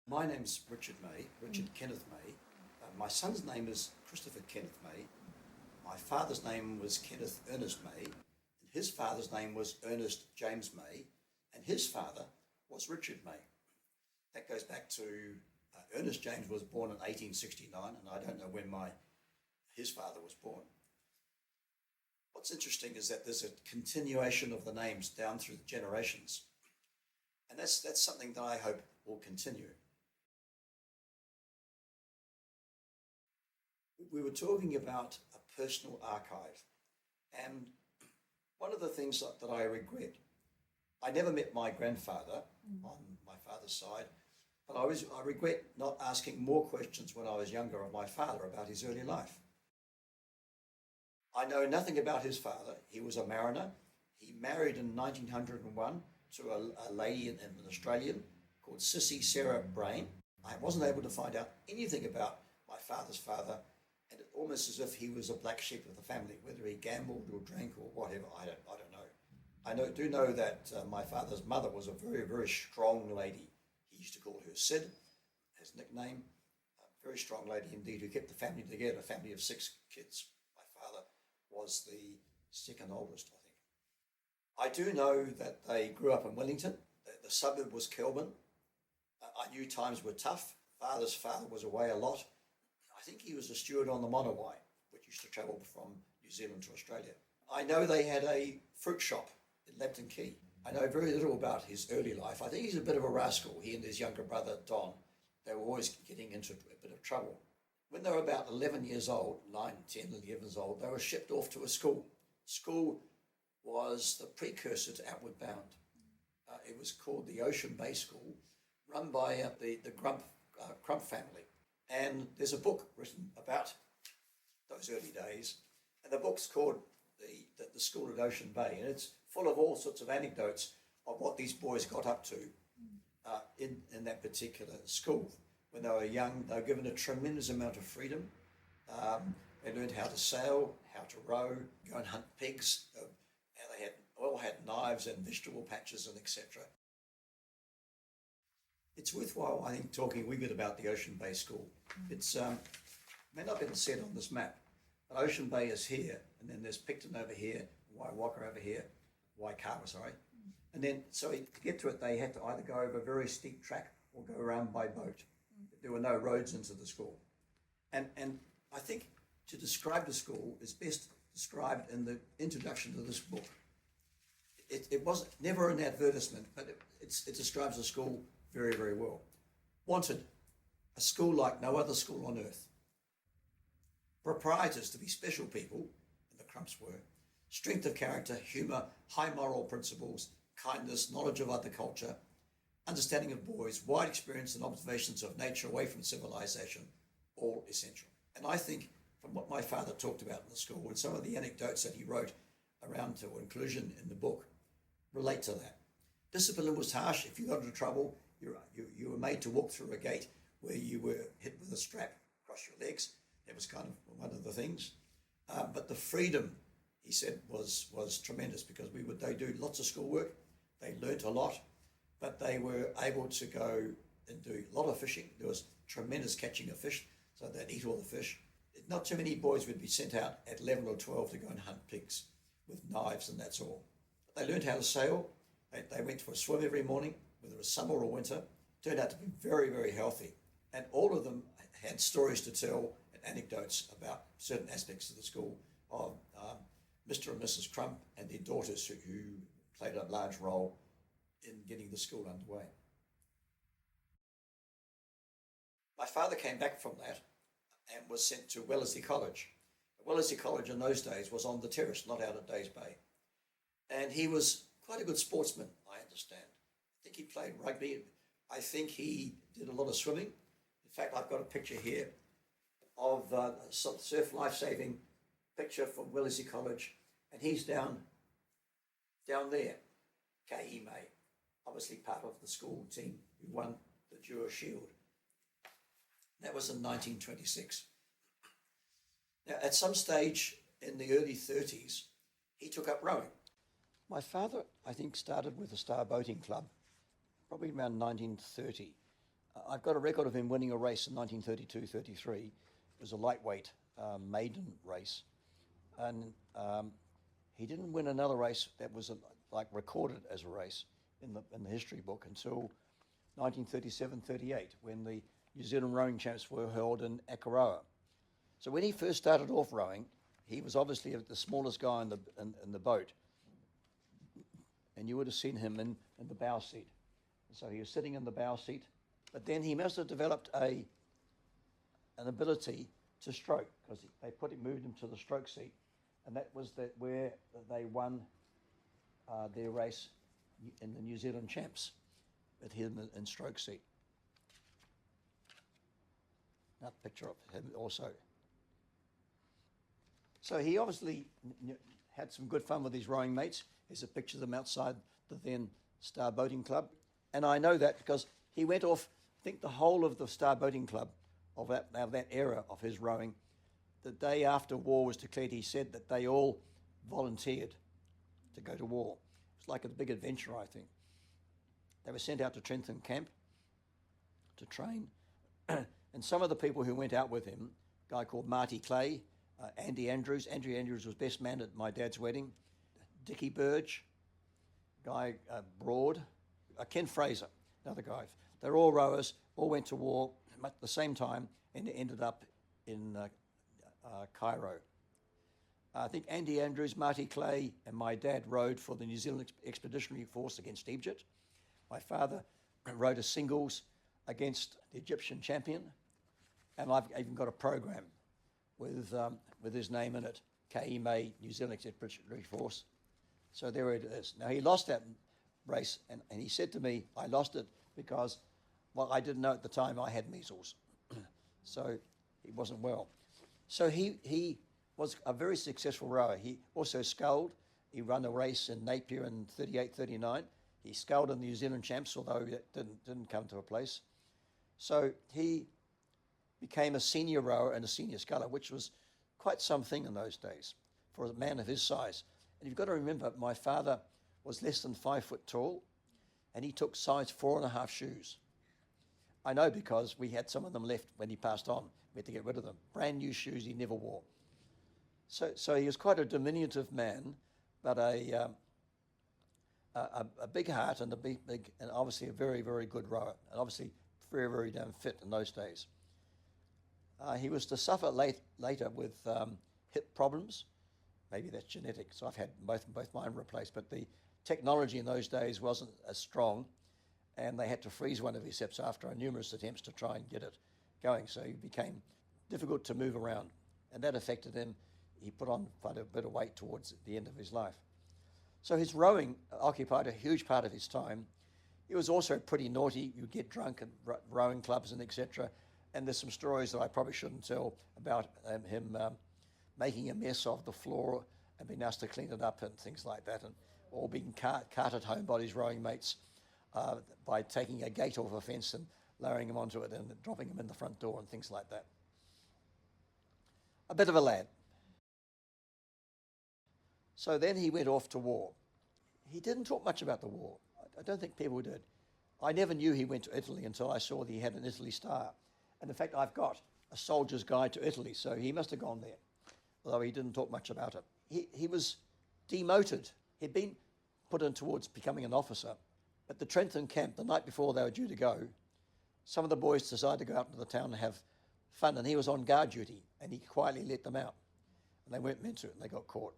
My name's Richard May, Richard Kenneth May. My son's name is Christopher Kenneth May. My father's name was Kenneth Earnest May. And his father's name was Ernest James May. And his father was Richard May. That goes back to Ernest James was born in 1869, and I don't know when his father was born. What's interesting is that there's a continuation of the names down through the generations. And that's something that I hope will continue. We were talking about a personal archive, and one of the things that I regret, I never met my grandfather on my father's side, but I regret not asking more questions when I was younger of my father about his early life. I know nothing about his father. He was a mariner. He married in 1901 to a lady, an Australian, called Sissy Sarah Brain. I wasn't able to find out anything about my father's father, and it almost as if he was a black sheep of the family, whether he gambled or drank or whatever, I don't know. I do know that my father's mother was a very, very strong lady. He used to call her Sid, his nickname. A very strong lady indeed, who kept the family together, a family of 6 kids. My father was the second oldest, I think. I do know that they grew up in Wellington. The suburb was Kelburn. I knew times were tough. Father's father was away a lot. I think he was a steward on the Monowai, which used to travel from New Zealand to Australia. I know they had a fruit shop in Lambton Quay. I know very little about his early life. I think he's a bit of a rascal. He and his younger brother, Don, they were always getting into a bit of trouble. When they were about 11 years old, 9, 10, 11 years old, they were shipped off to a school. School was the precursor to Outward Bound. It was called the Ocean Bay School, run by the Crump family. And there's a book written about those early days, and the book's called the School at Ocean Bay, and it's full of all sorts of anecdotes of what these boys got up to in that particular school. When they were young, they were given a tremendous amount of freedom. They learned how to sail, how to row, go and hunt pigs. They all had knives and vegetable patches and etc. It's worthwhile, I think, talking a wee bit about the Ocean Bay School. It's may not have been said on this map, but Ocean Bay is here, and then there's Picton over here, Waiwaka over here, Waikawa, sorry. And then, so to get to it, they had to either go over a very steep track or go around by boat. There were no roads into the school. And I think to describe the school is best described in the introduction to this book. It was never an advertisement, but it describes the school very, very well. Wanted, a school like no other school on earth. Proprietors to be special people, and the Crumps were. Strength of character, humour, high moral principles, kindness, knowledge of other culture, understanding of boys, wide experience and observations of nature away from civilization, all essential. And I think from what my father talked about in the school and some of the anecdotes that he wrote around to inclusion in the book relate to that. Discipline was harsh. If you got into trouble, you were made to walk through a gate where you were hit with a strap across your legs. That was kind of one of the things. But the freedom, he said, was tremendous because they do lots of schoolwork. They learnt a lot, but they were able to go and do a lot of fishing. There was tremendous catching of fish, so they'd eat all the fish. Not too many boys would be sent out at 11 or 12 to go and hunt pigs with knives, and that's all. But they learned how to sail. They went for a swim every morning, whether it was summer or winter. Turned out to be very, very healthy. And all of them had stories to tell and anecdotes about certain aspects of the school of Mr. and Mrs. Crump and their daughters who played a large role in getting the school underway. My father came back from that and was sent to Wellesley College. Wellesley College in those days was on the terrace, not out at Days Bay. And he was quite a good sportsman, I understand. I think he played rugby. I think he did a lot of swimming. In fact, I've got a picture here of a surf life-saving picture from Wellesley College, and he's down there, K.E. May, obviously part of the school team who won the Dewar Shield. That was in 1926. Now, at some stage in the early 30s, he took up rowing. My father, I think, started with the Star Boating Club, probably around 1930. I've got a record of him winning a race in 1932-33. It was a lightweight maiden race, and he didn't win another race that was like recorded as a race in the history book until 1937-38, when the New Zealand rowing champs were held in Akaroa. So when he first started off rowing, he was obviously the smallest guy in the boat, and you would have seen him in the bow seat. So he was sitting in the bow seat, but then he must have developed an ability to stroke, because they moved him to the stroke seat, and that was where they won their race in the New Zealand champs, with him in stroke seat. Another picture of him also. So he obviously had some good fun with his rowing mates. Here's a picture of them outside the then Star Boating Club. And I know that because he went off, I think the whole of the Star Boating Club of that era of his rowing, the day after war was declared, he said that they all volunteered to go to war. It was like a big adventure, I think. They were sent out to Trentham Camp to train. And some of the people who went out with him, a guy called Marty Clay, Andy Andrews. Andrew Andrews was best man at my dad's wedding. Dickie Burge, guy Broad, Ken Fraser, another guy. They're all rowers, all went to war at the same time and ended up in Cairo. I think Andy Andrews, Marty Clay, and my dad rowed for the New Zealand Expeditionary Force against Egypt. My father rowed a singles against the Egyptian champion, and I've even got a program with his name in it, KEMA, New Zealand Expeditionary Force. So there it is. Now, he lost that race, and he said to me, I lost it because, well, I didn't know at the time I had measles. So he wasn't well. So he was a very successful rower. He also sculled. He ran a race in Napier in 38-39. He sculled in the New Zealand champs, although it didn't come to a place. So he became a senior rower and a senior sculler, which was quite something in those days for a man of his size. And you've got to remember, my father was less than 5 foot tall, and he took size 4.5 shoes. I know because we had some of them left when he passed on. We had to get rid of them. Brand new shoes he never wore. So he was quite a diminutive man, but a big heart and a big, and obviously a very, very good rower, and obviously very, very damn fit in those days. He was to suffer later with hip problems. Maybe that's genetic, so I've had both mine replaced, but the technology in those days wasn't as strong, and they had to freeze one of his hips after numerous attempts to try and get it going, so he became difficult to move around, and that affected him. He put on quite a bit of weight towards the end of his life. So his rowing occupied a huge part of his time. He was also pretty naughty. You'd get drunk at rowing clubs and etc. And there's some stories that I probably shouldn't tell about him making a mess of the floor and being asked to clean it up and things like that, and or being carted home by his rowing mates by taking a gate off a fence and lowering him onto it and dropping him in the front door and things like that. A bit of a lad. So then he went off to war. He didn't talk much about the war. I don't think people did. I never knew he went to Italy until I saw that he had an Italy star. And in fact, I've got a soldier's guide to Italy, so he must have gone there, although he didn't talk much about it. He was demoted. He'd been put in towards becoming an officer. At the Trentham camp, the night before they were due to go, some of the boys decided to go out into the town and have fun, and he was on guard duty, and he quietly let them out. And they weren't meant to, and they got caught.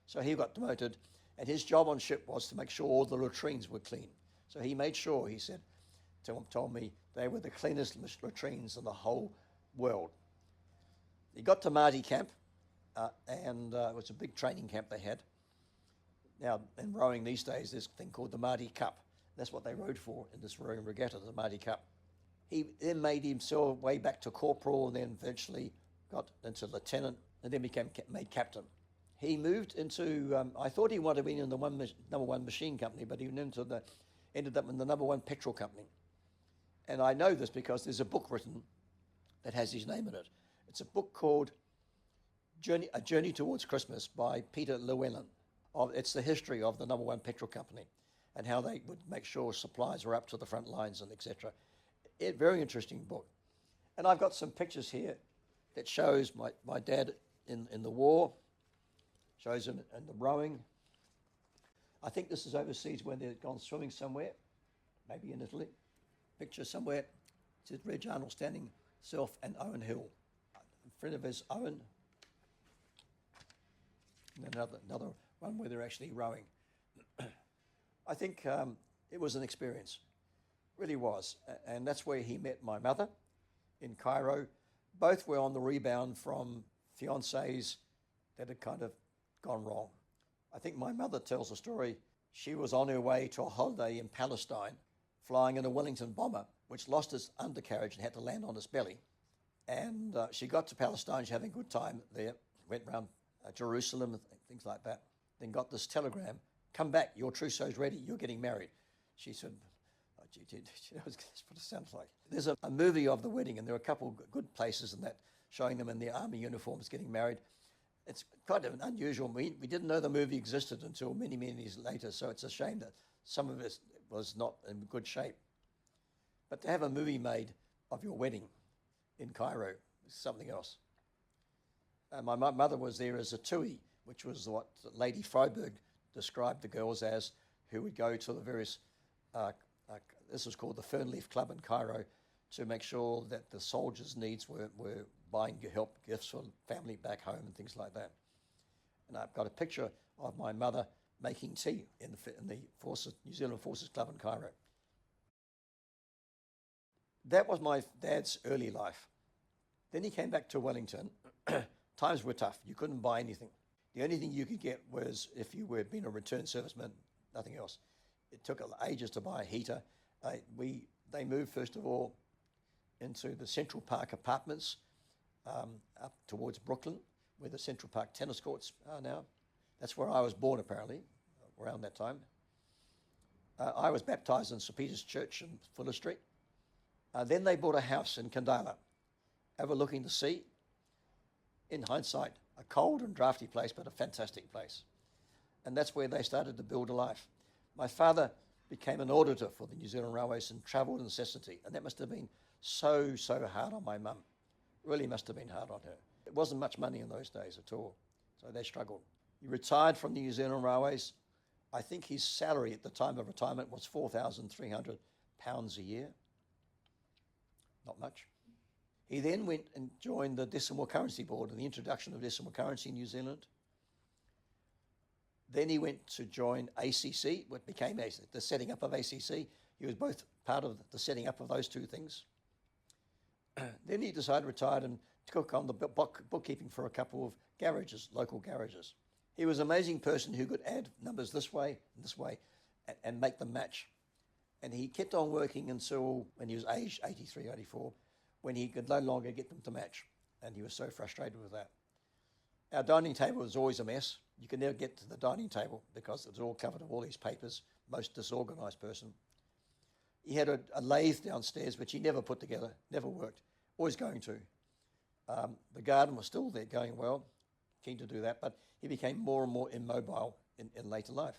So he got demoted, and his job on ship was to make sure all the latrines were clean. So he made sure, he said, told me, they were the cleanest latrines in the whole world. He got to Marty Camp, and it was a big training camp they had. Now, in rowing these days, there's a thing called the Marty Cup. That's what they rowed for in this rowing regatta, the Marty Cup. He then made himself way back to corporal, and then eventually got into lieutenant, and then made captain. He moved into, I thought he wanted to be in the number one machine company, but he ended up in the number one petrol company. And I know this because there's a book written that has his name in it. It's a book called A Journey Towards Christmas by Peter Llewellyn. It's the history of the number one petrol company and how they would make sure supplies were up to the front lines and etc. very interesting book. And I've got some pictures here that shows my dad in the war, shows him in the rowing. I think this is overseas when they'd gone swimming somewhere, maybe in Italy. Picture somewhere, it says Reg Arnold standing, self and Owen Hill. In front of his Owen, and another one where they're actually rowing. I think it was an experience, really was. And that's where he met my mother in Cairo. Both were on the rebound from fiancés that had kind of gone wrong. I think my mother tells a story. She was on her way to a holiday in Palestine, flying in a Wellington bomber, which lost its undercarriage and had to land on its belly. And she got to Palestine, she's having a good time there, went around Jerusalem and things like that. Then got this telegram, come back, your trousseau's ready, you're getting married. She said, oh, gee, that's what it sounds like. There's a movie of the wedding, and there are a couple of good places in that, showing them in their army uniforms getting married. It's kind of an unusual. We didn't know the movie existed until many, many years later, so it's a shame that some of it was not in good shape. But to have a movie made of your wedding in Cairo is something else. My mother was there as a tui, which was what Lady Freiberg described the girls as, who would go to the various, this was called the Fernleaf Club in Cairo, to make sure that the soldiers' needs were buying help gifts for family back home and things like that. And I've got a picture of my mother making tea in the Forces, New Zealand Forces Club in Cairo. That was my dad's early life. Then he came back to Wellington. Times were tough. You couldn't buy anything. The only thing you could get was if you were being a returned serviceman, nothing else. It took ages to buy a heater. They moved, first of all, into the Central Park apartments up towards Brooklyn, where the Central Park tennis courts are now. That's where I was born, apparently, around that time. I was baptised in St. Peter's Church in Fuller Street. Then they bought a house in Kandala, overlooking the sea. In hindsight, a cold and drafty place, but a fantastic place. And that's where they started to build a life. My father became an auditor for the New Zealand Railways and travelled incessantly, and that must have been so hard on my mum. Really must have been hard on her. It wasn't much money in those days at all, so they struggled. He retired from the New Zealand Railways. I think his salary at the time of retirement was £4,300 a year. Not much. He then went and joined the Decimal Currency Board and the introduction of decimal currency in New Zealand. Then he went to join ACC, what became the setting up of ACC. He was both part of the setting up of those two things. Then he decided to retire and took on the bookkeeping for a couple of garages, local garages. He was an amazing person who could add numbers this way and this way and make them match. And he kept on working until when he was aged 83, 84, when he could no longer get them to match. And he was so frustrated with that. Our dining table was always a mess. You could never get to the dining table because it was all covered with all these papers, most disorganized person. He had a lathe downstairs, which he never put together, never worked, always going to. The garden was still there, going well, keen to do that, but he became more and more immobile in later life.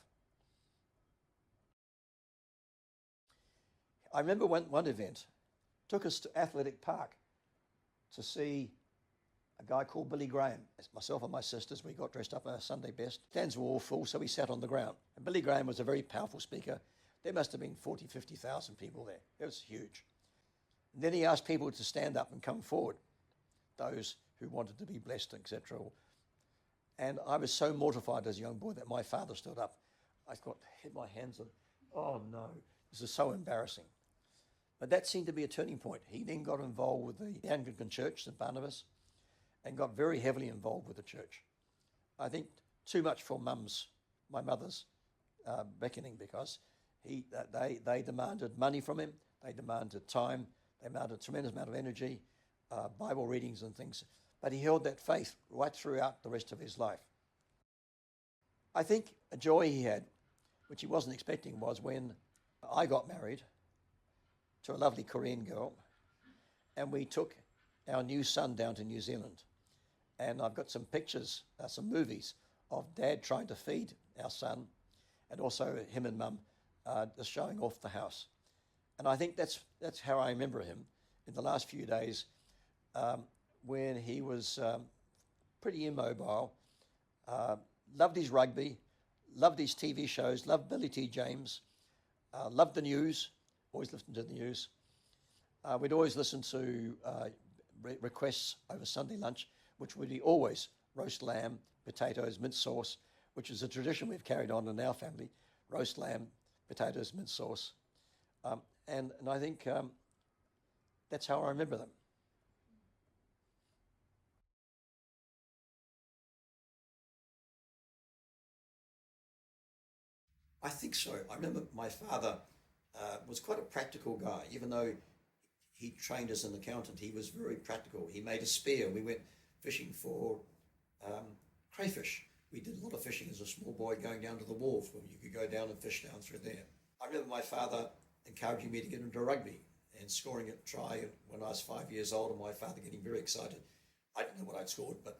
I remember one event, took us to Athletic Park to see a guy called Billy Graham. Myself and my sisters, we got dressed up in our Sunday best. Stands were all full, so we sat on the ground. And Billy Graham was a very powerful speaker. There must have been 40, 50,000 people there. It was huge. And then he asked people to stand up and come forward, those who wanted to be blessed, etc. And I was so mortified as a young boy that my father stood up. I hit my hands on, oh no, this is so embarrassing. But that seemed to be a turning point. He then got involved with the Anglican Church, St. Barnabas, and got very heavily involved with the church. I think too much for my mother's beckoning, because they demanded money from him, they demanded time, they demanded a tremendous amount of energy, Bible readings and things. But he held that faith right throughout the rest of his life. I think a joy he had, which he wasn't expecting, was when I got married to a lovely Korean girl, and we took our new son down to New Zealand. And I've got some pictures, some movies of Dad trying to feed our son, and also him and Mum just showing off the house. And I think that's how I remember him in the last few days, um, when he was pretty immobile, uh, loved his rugby, loved his TV shows, loved Billy T. James, loved the news, always listened to the news. We'd always listen to requests over Sunday lunch, which would be always roast lamb, potatoes, mint sauce, which is a tradition we've carried on in our family, roast lamb, potatoes, mint sauce. And I think that's how I remember them. I think so. I remember my father was quite a practical guy, even though he trained as an accountant. He was very practical. He made a spear. We went fishing for um, crayfish. We did a lot of fishing as a small boy, going down to the wharf where you could go down and fish down through there. I remember my father encouraging me to get into rugby and scoring a try when I was 5 years old, and my father getting very excited. I didn't know what I'd scored, but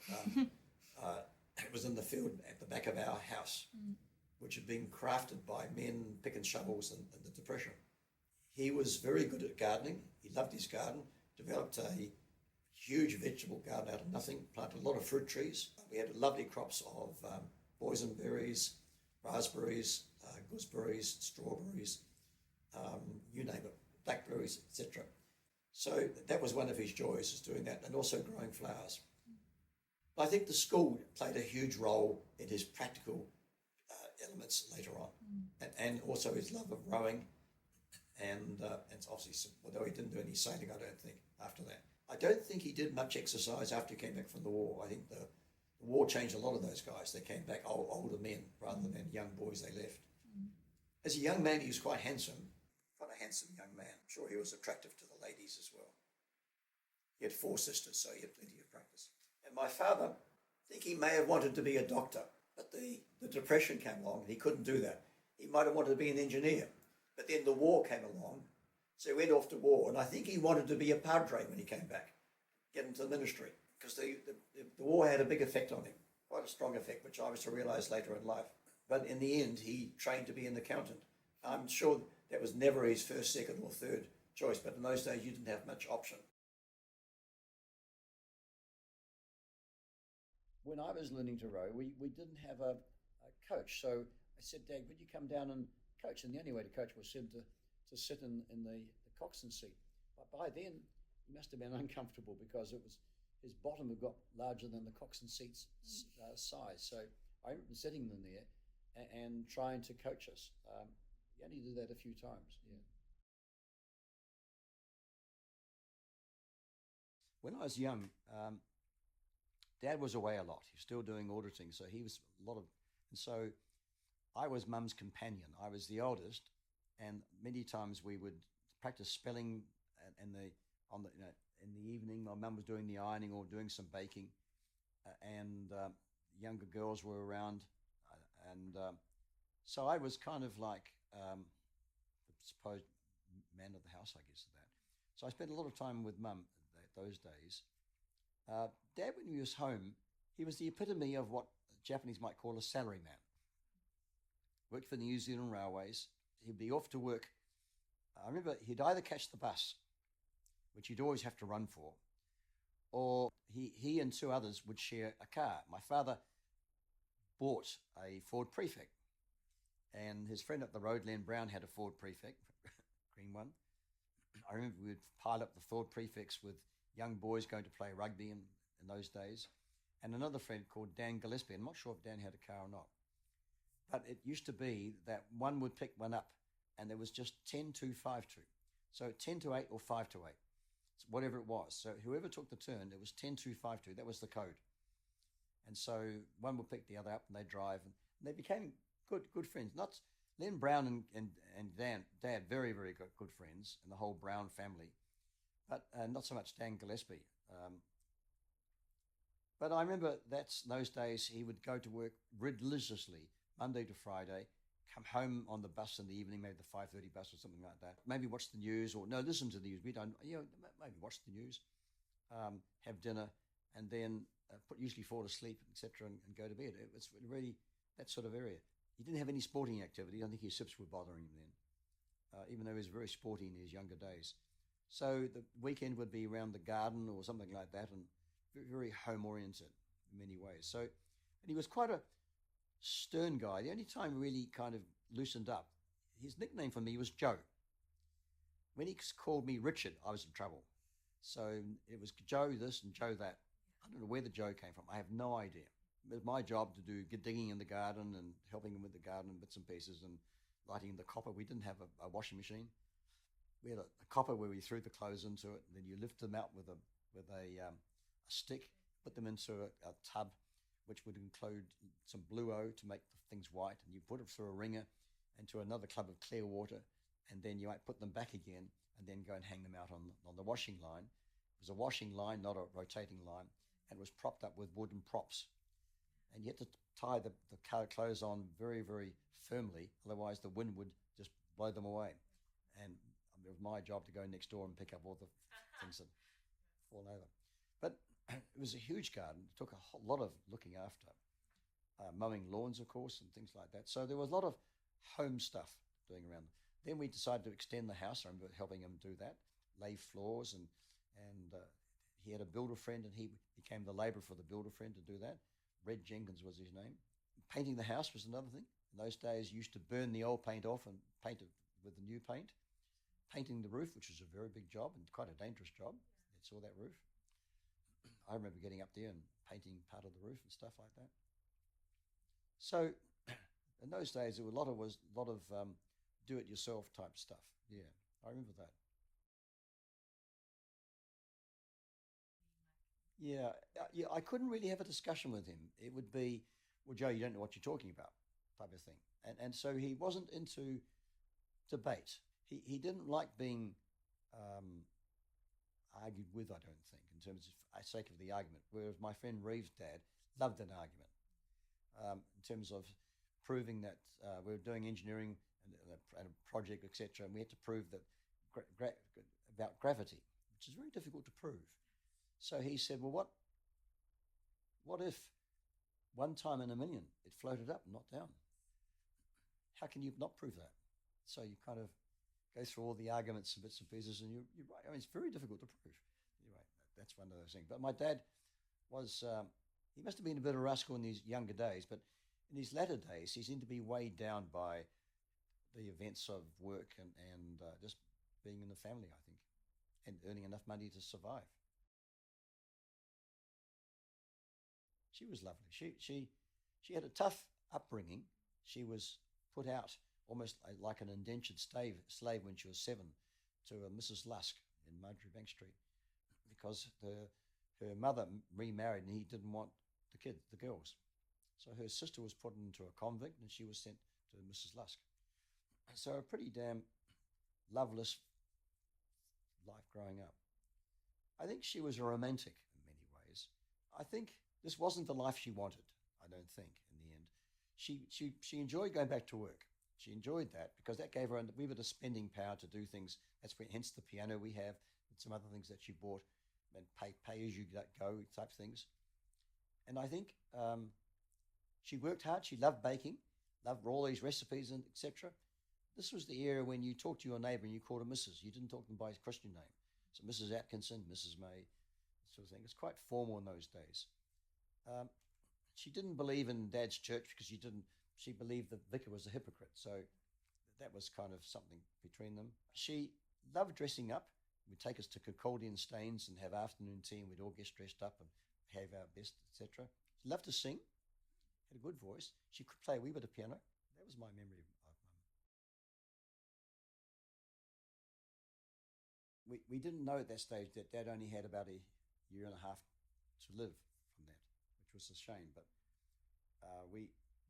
uh, it was in the field at the back of our house, which had been crafted by men picking shovels in the Depression. He was very good at gardening. He loved his garden, developed a huge vegetable garden out of nothing, planted a lot of fruit trees. We had lovely crops of boysenberries, raspberries, gooseberries, strawberries, you name it, blackberries, etc. So that was one of his joys, is doing that, and also growing flowers. I think the school played a huge role in his practical elements later on, and also his love of rowing, and obviously, although he didn't do any sailing, I don't think, after that. I don't think he did much exercise after he came back from the war. I think the war changed a lot of those guys. They came back older men rather than young boys they left. As a young man, he was quite handsome, quite a handsome young man. I'm sure he was attractive to the ladies as well. He had 4 sisters, so he had plenty of practice. And my father, I think he may have wanted to be a doctor, but the Depression came along and he couldn't do that. He might have wanted to be an engineer, but then the war came along, so he went off to war, and I think he wanted to be a padre when he came back, get into the ministry, because the war had a big effect on him, quite a strong effect, which I was to realise later in life. But in the end, he trained to be an accountant. I'm sure that was never his first, second, or third choice, but in those days, you didn't have much option. When I was learning to row, we didn't have a coach. So I said, Dad, would you come down and coach? And the only way to coach was to sit in the coxswain seat. But by then, he must have been uncomfortable because it was his bottom had got larger than the coxswain seat's size. So I remember sitting in there and trying to coach us. He only did that a few times, yeah. When I was young, Dad was away a lot. He was still doing auditing, so he was a lot of, and so I was Mum's companion. I was the oldest, and many times we would practice spelling, and the on the in the evening. My mum was doing the ironing or doing some baking, and younger girls were around, and so I was kind of like the supposed man of the house, I guess. That. So I spent a lot of time with Mum those days. Dad, when he was home, he was the epitome of what Japanese might call a salaryman. Worked for the New Zealand Railways. He'd be off to work. I remember he'd either catch the bus, which he'd always have to run for, or he and 2 others would share a car. My father bought a Ford Prefect, and his friend up the road, Len Brown, had a Ford Prefect, green one. I remember we'd pile up the Ford Prefects with young boys going to play rugby in those days, and another friend called Dan Gillespie. I'm not sure if Dan had a car or not, but it used to be that one would pick one up, and there was just 10 to 5 to. So 10 to 8 or 5 to 8, whatever it was. So whoever took the turn, it was 10 to 5 to. That was the code. And so one would pick the other up, and they'd drive, and they became good friends. Not Len Brown and Dad, very, very good friends, and the whole Brown family, but not so much Dan Gillespie. But I remember those days he would go to work religiously, Monday to Friday, come home on the bus in the evening, maybe the 5:30 bus or something like that. Maybe watch the news, or no, listen to the news. We don't, maybe watch the news, have dinner, and then usually fall asleep, etc., and go to bed. It was really that sort of area. He didn't have any sporting activity. I think his hips were bothering him then. even though he was very sporty in his younger days. So the weekend would be around the garden or something like that, and very, very home oriented in many ways. So, and he was quite a stern guy. The only time really kind of loosened up, his nickname for me was Joe. When he called me Richard, I was in trouble. So it was Joe this and Joe that. I don't know where the Joe came from. I have no idea. It was my job to do digging in the garden and helping him with the garden bits and pieces and lighting the copper. We didn't have a washing machine. We had a copper where we threw the clothes into it, and then you lift them out with a stick, put them into a tub, which would include some blue O to make the things white, and you put it through a wringer into another club of clear water, and then you might put them back again, and then go and hang them out on the washing line. It was a washing line, not a rotating line, and it was propped up with wooden props. And you had to tie the clothes on very, very firmly, otherwise the wind would just blow them away. And it was my job to go next door and pick up all the things that fall over. But it was a huge garden. It took a whole lot of looking after, mowing lawns, of course, and things like that. So there was a lot of home stuff doing around. Then we decided to extend the house. I remember helping him do that, lay floors, and he had a builder friend, and he became the labourer for the builder friend to do that. Red Jenkins was his name. Painting the house was another thing. In those days, you used to burn the old paint off and paint it with the new paint. Painting the roof, which was a very big job and quite a dangerous job. You saw that roof. I remember getting up there and painting part of the roof and stuff like that. So in those days, there was a lot of do-it-yourself type stuff. Yeah, I remember that. Yeah, I couldn't really have a discussion with him. It would be, well, Joe, you don't know what you're talking about, type of thing. And so he wasn't into debate. He didn't like being argued with, I don't think, in terms of sake of the argument. Whereas my friend Reeves' dad loved an argument in terms of proving that we were doing engineering and a project, etc., and we had to prove that about gravity, which is very difficult to prove. So he said, well, what if one time in a million it floated up, not down? How can you not prove that? So you kind of go through all the arguments and bits and pieces, and you're right. I mean, it's very difficult to prove. Anyway, that's one of those things. But my dad was, he must have been a bit of a rascal in his younger days, but in his latter days, he seemed to be weighed down by the events of work and just being in the family, I think, and earning enough money to survive. She was lovely. She had a tough upbringing. She was put out almost like an indentured slave when she was 7 to a Mrs. Lusk in Marjorie Bank Street because her mother remarried and he didn't want the girls. So her sister was put into a convict and she was sent to Mrs. Lusk. So a pretty damn loveless life growing up. I think she was a romantic in many ways. I think this wasn't the life she wanted, I don't think, in the end. She enjoyed going back to work. She enjoyed that because that gave her, we were the spending power to do things. That's where, hence the piano we have and some other things that she bought and pay as you go type things. And I think she worked hard. She loved baking, loved all these recipes and etc. This was the era when you talked to your neighbour and you called her Mrs. You didn't talk to them by his Christian name. So Mrs. Atkinson, Mrs. May, sort of thing. It's quite formal in those days. She didn't believe in Dad's church because she believed the vicar was a hypocrite. So that was kind of something between them. She loved dressing up. We'd take us to Kirkaldian Staines and have afternoon tea and we'd all get dressed up and have our best, etc. She loved to sing, had a good voice. She could play a wee bit of piano. That was my memory of Mum. We didn't know at that stage that Dad only had about a year and a half to live from that, which was a shame. But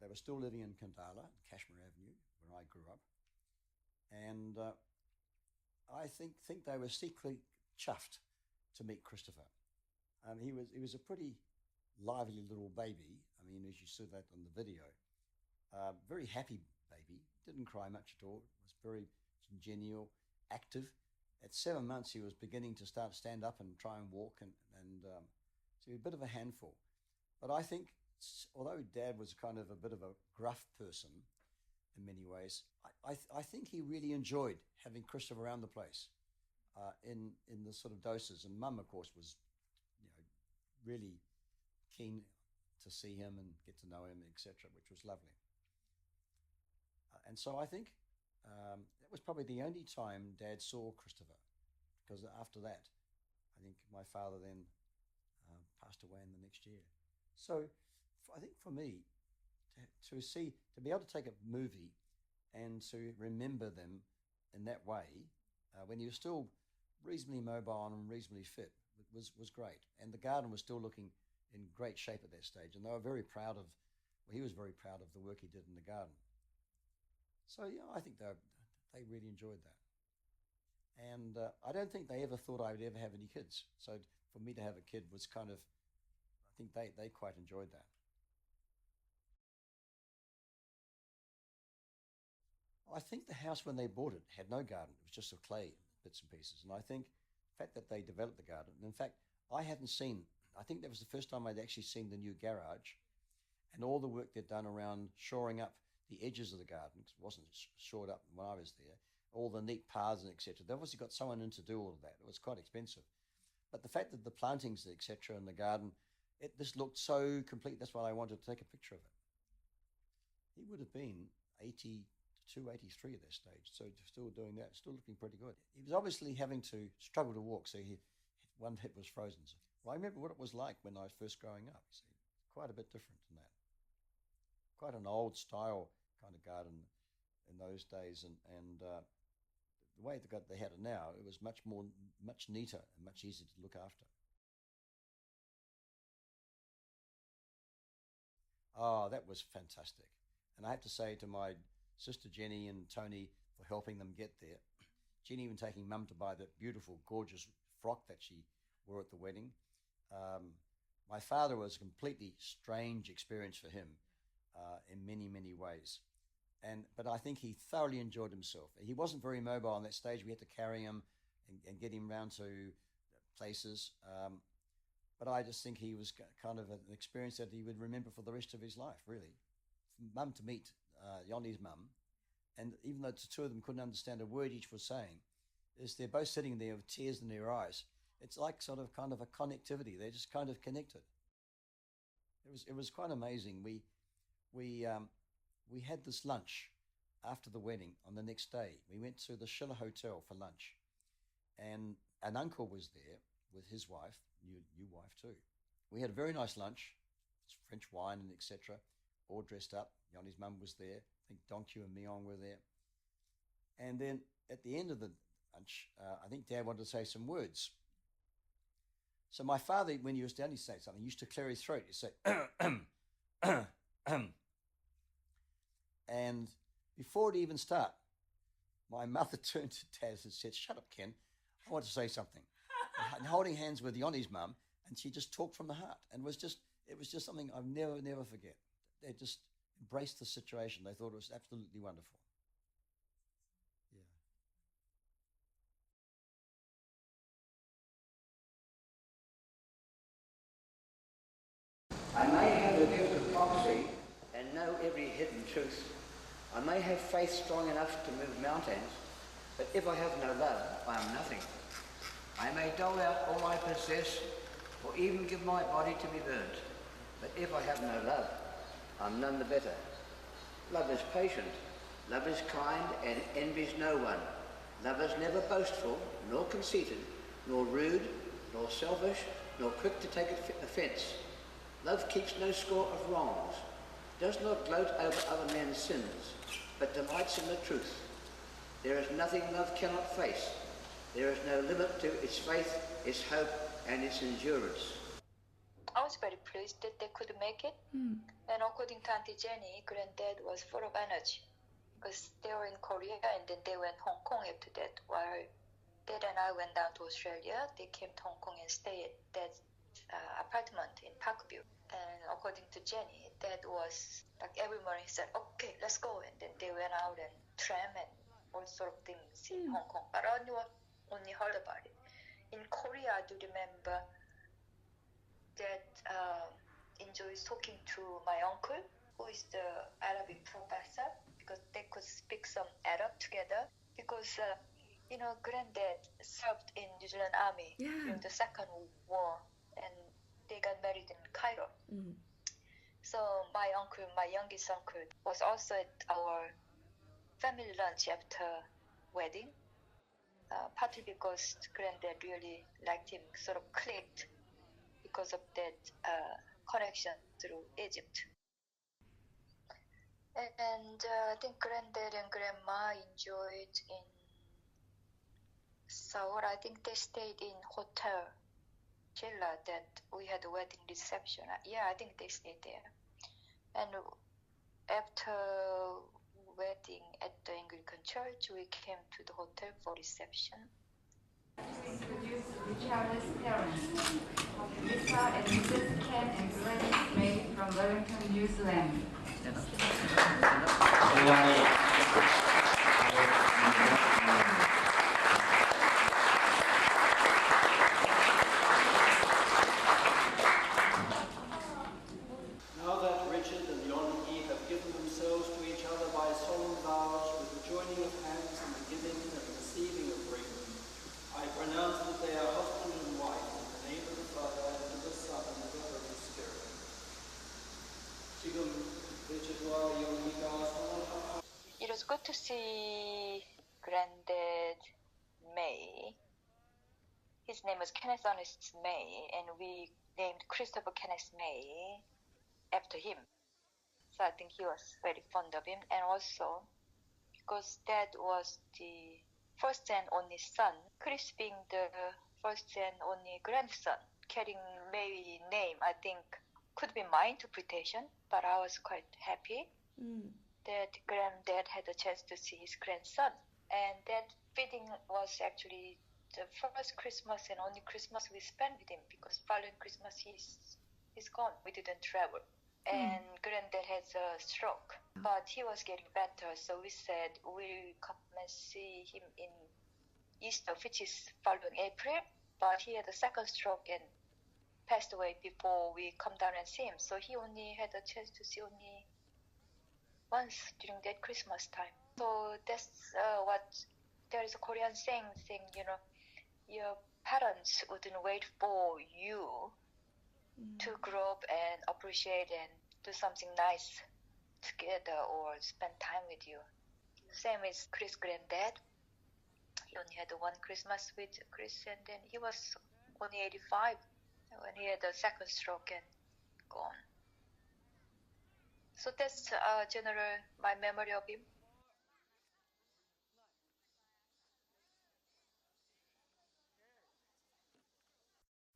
they were still living in Kandala, Cashmere Avenue, where I grew up, and I think they were secretly chuffed to meet Christopher. He was a pretty lively little baby. I mean, as you saw that on the video, very happy baby. Didn't cry much at all. Was very genial, active. At 7 months, he was beginning to stand up and try and walk, and so he was a bit of a handful. But I think, although Dad was kind of a bit of a gruff person, in many ways. I think he really enjoyed having Christopher around the place in the sort of doses. And Mum, of course, was really keen to see him and get to know him, etc., which was lovely. And so I think that was probably the only time Dad saw Christopher, because after that, I think my father then passed away in the next year. So I think for me, to be able to take a movie and to remember them in that way, when you're still reasonably mobile and reasonably fit, was great. And the garden was still looking in great shape at that stage. And they were very proud of, well, he was very proud of the work he did in the garden. So, yeah, I think they really enjoyed that. And I don't think they ever thought I would ever have any kids. So for me to have a kid was kind of, I think they quite enjoyed that. I think the house, when they bought it, had no garden. It was just of clay, bits and pieces. And I think the fact that they developed the garden, and in fact, I think that was the first time I'd actually seen the new garage and all the work they'd done around shoring up the edges of the garden, because it wasn't shored up when I was there, all the neat paths and etc. They obviously got someone in to do all of that. It was quite expensive. But the fact that the plantings, etc., in the garden, this looked so complete. That's why I wanted to take a picture of it. He would have been 82, 83 at that stage, so still doing that, still looking pretty good. He was obviously having to struggle to walk, so one hip was frozen. So I remember what it was like when I was first growing up. You see, quite a bit different than that. Quite an old style kind of garden in those days, and the way they had it now, it was much neater and much easier to look after. Oh, that was fantastic. And I have to say to my sister Jenny and Tony for helping them get there. Jenny even taking Mum to buy that beautiful, gorgeous frock that she wore at the wedding. My father was a completely strange experience for him in many, many ways. But I think he thoroughly enjoyed himself. He wasn't very mobile on that stage. We had to carry him and get him around to places. But I just think he was kind of an experience that he would remember for the rest of his life, really. From Mum to meet Yanni's mum, and even though the two of them couldn't understand a word each was saying, is they're both sitting there with tears in their eyes. It's like sort of kind of a connectivity. They're just kind of connected. It was quite amazing. We had this lunch after the wedding on the next day. We went to the Schiller Hotel for lunch, and an uncle was there with his wife, new wife too. We had a very nice lunch, French wine and etc., all dressed up. Yanni's mum was there. I think Donkey and Mion were there. And then at the end of the lunch, I think Dad wanted to say some words. So my father, when he was down, he'd say something. He used to clear his throat. He'd say, and before it even start, my mother turned to Dad and said, "Shut up, Ken. I want to say something." And holding hands with Yanni's mum, and she just talked from the heart. And it was just something I've never forget. They just embraced the situation. They thought it was absolutely wonderful. Yeah. I may have the gift of prophecy and know every hidden truth. I may have faith strong enough to move mountains, but if I have no love, I am nothing. I may dole out all I possess, or even give my body to be burnt, but if I have no love, I'm none the better. Love is patient, love is kind, and envies no one. Love is never boastful, nor conceited, nor rude, nor selfish, nor quick to take offence. Love keeps no score of wrongs, does not gloat over other men's sins, but delights in the truth. There is nothing love cannot face. There is no limit to its faith, its hope, and its endurance. I was very pleased that they could make it. And according to Auntie Jenny, Granddad was full of energy because they were in Korea and then they went Hong Kong after that. While Dad and I went down to Australia, they came to Hong Kong and stayed at Dad's apartment in Parkview. And according to Jenny, Dad was like every morning he said, "Okay, let's go." And then they went out and tram and all sort of things in Hong Kong. But I only heard about it. In Korea, I do remember Dad enjoys talking to my uncle, who is the Arabic professor. because they could speak some Arab together. Because granddad served in New Zealand Army during the Second World War, and they got married in Cairo. So my uncle, my youngest uncle, was also at our family lunch after wedding. Partly because granddad really liked him, sort of clicked because of that connection through Egypt. And I think granddad and grandma enjoyed in Seoul. I think they stayed in hotel Chilla that we had a wedding reception. Yeah, I think they stayed there. And after wedding at the Anglican church, we came to the hotel for reception. Introduce Richard's parents, Lisa and Mrs. Ken and Glenn May from Wellington, New Zealand. Now that Richard and Yonki have given themselves to each other by solemn vows with the joining of hands and the giving and the receiving of rings, I pronounce that they are husband and wife in the name of the Father, and of the Son, and of the Holy Spirit. It was good to see Granddad May. His name was Kenneth Earnest May, and we named Christopher Kenneth May after him. So I think he was very fond of him, and also because Dad was the first and only son, Chris being the first and only grandson, carrying May name, I think could be my interpretation, but I was quite happy that Granddad had a chance to see his grandson. And that feeding was actually the first Christmas and only Christmas we spent with him, because following Christmas he's gone. We didn't travel. And Granddad has a stroke, but he was getting better, so we said we'll come and see him in Easter, which is following April, but he had a second stroke and passed away before we come down and see him. So he only had a chance to see only once during that Christmas time. So that's what there is a Korean saying, your parents wouldn't wait for you to grow up and appreciate and do something nice together or spend time with you. Same with Chris' granddad. He only had one Christmas with Chris, and then he was only 85 when he had a second stroke and gone. So that's general my memory of him.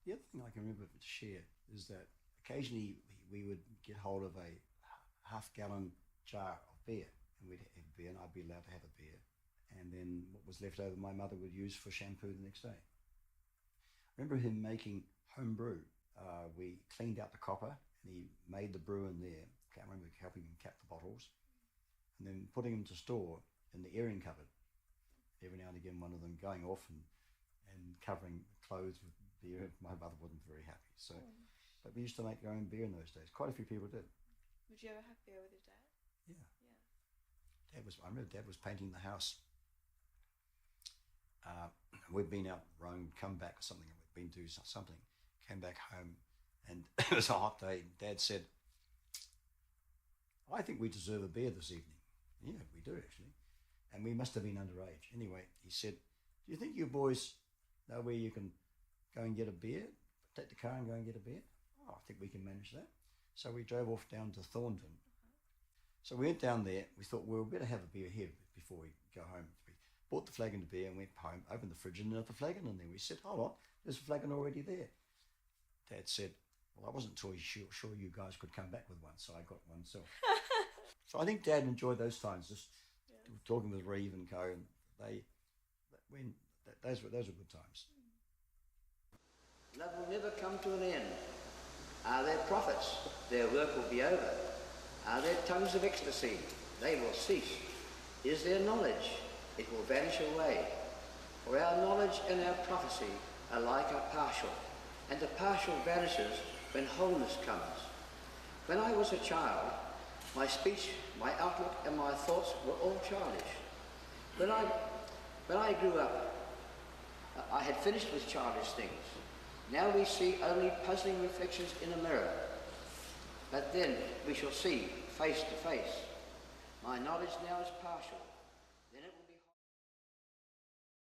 The other thing I can remember to share is that occasionally we would get hold of a half-gallon jar of beer, and we'd have beer, and I'd be allowed to have a beer. And then what was left over, my mother would use for shampoo the next day. I remember him making home brew. We cleaned out the copper, and he made the brew in there. I remember helping him cap the bottles, and then putting them to store in the airing cupboard. Every now and again, one of them going off and covering clothes with beer. My mother wasn't very happy. So, but we used to make our own beer in those days. Quite a few people did. Would you ever have beer with your dad? Yeah. I remember Dad was painting the house. We'd been out rowing, come back or something, and we'd been doing something, came back home, and it was a hot day. Dad said, I think we deserve a beer this evening. Yeah, we do actually. And we must have been underage. Anyway, he said, do you think you boys know where you can go and get a beer? Take the car and go and get a beer? Oh, I think we can manage that. So we drove off down to Thornton. So we went down there. We thought, well, we better have a beer here before we go home. We bought the flagon of beer and went home, opened the fridge and another flagon in there. We said, hold on, there's a flagon already there. Dad said, well, I wasn't sure you guys could come back with one, so I got one myself. So I think Dad enjoyed those times, just talking with Reeve and co. And those were good times. Love will never come to an end. Are there prophets? Their work will be over. Are there tongues of ecstasy? They will cease. Is there knowledge? It will vanish away. For our knowledge and our prophecy alike are partial, and the partial vanishes when wholeness comes. When I was a child, My speech, my outlook, and my thoughts were all childish. When I grew up, I had finished with childish things. Now we see only puzzling reflections in a mirror. But then we shall see face to face. My knowledge now is partial.